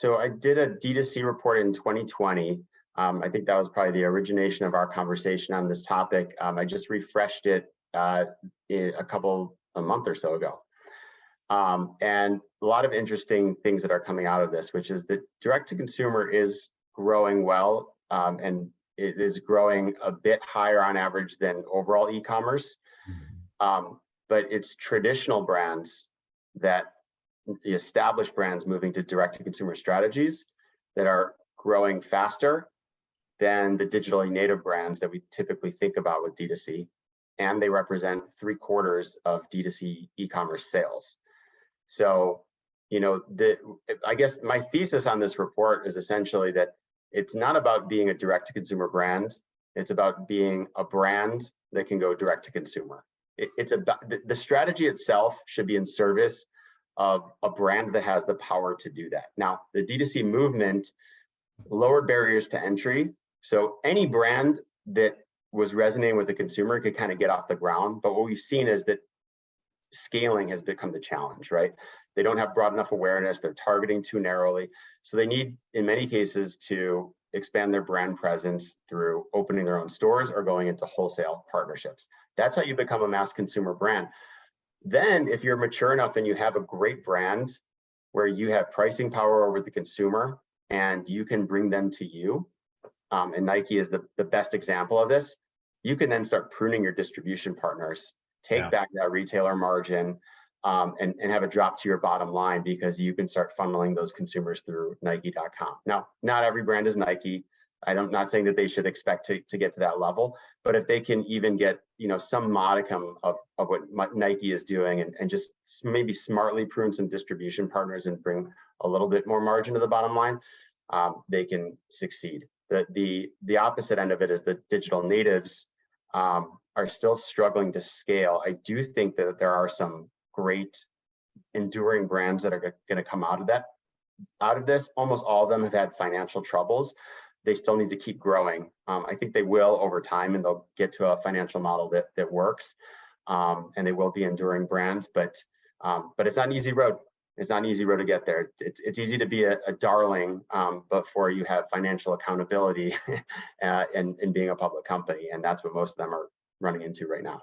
so I did a D2C report in 2020. I think that was probably the origination of our conversation on this topic. I just refreshed it a month or so ago. And a lot of interesting things that are coming out of this, which is that direct-to-consumer is growing well, and it is growing a bit higher on average than overall e-commerce. But it's traditional brands, that the established brands moving to direct-to-consumer strategies, that are growing faster than the digitally native brands that we typically think about with D2C. And they represent 3/4 of D2C e-commerce sales. So, you know, I guess my thesis on this report is essentially that it's not about being a direct-to-consumer brand. It's about being a brand that can go direct-to-consumer. It's about the strategy itself should be in service of a brand that has the power to do that. Now, the D2C movement lowered barriers to entry. So any brand that was resonating with the consumer could kind of get off the ground. But what we've seen is that scaling has become the challenge, right? They don't have broad enough awareness. They're targeting too narrowly. So they need, in many cases, to expand their brand presence through opening their own stores or going into wholesale partnerships. That's how you become a mass consumer brand. Then, if you're mature enough and you have a great brand where you have pricing power over the consumer and you can bring them to you, and Nike is the best example of this, you can then start pruning your distribution partners, take back that retailer margin, and have it drop to your bottom line, because you can start funneling those consumers through Nike.com. Now, not every brand is Nike. I'm not saying that they should expect to get to that level, but if they can even get, you know, some modicum of what Nike is doing, and just maybe smartly prune some distribution partners and bring a little bit more margin to the bottom line, they can succeed. The opposite end of it is that digital natives are still struggling to scale. I do think that there are some great enduring brands that are going to come out of this. Almost all of them have had financial troubles. They still need to keep growing. I think they will over time, and they'll get to a financial model that works, and they will be enduring brands. But it's not an easy road. It's not an easy road to get there. It's easy to be a darling before you have financial accountability and being a public company, and that's what most of them are running into right now.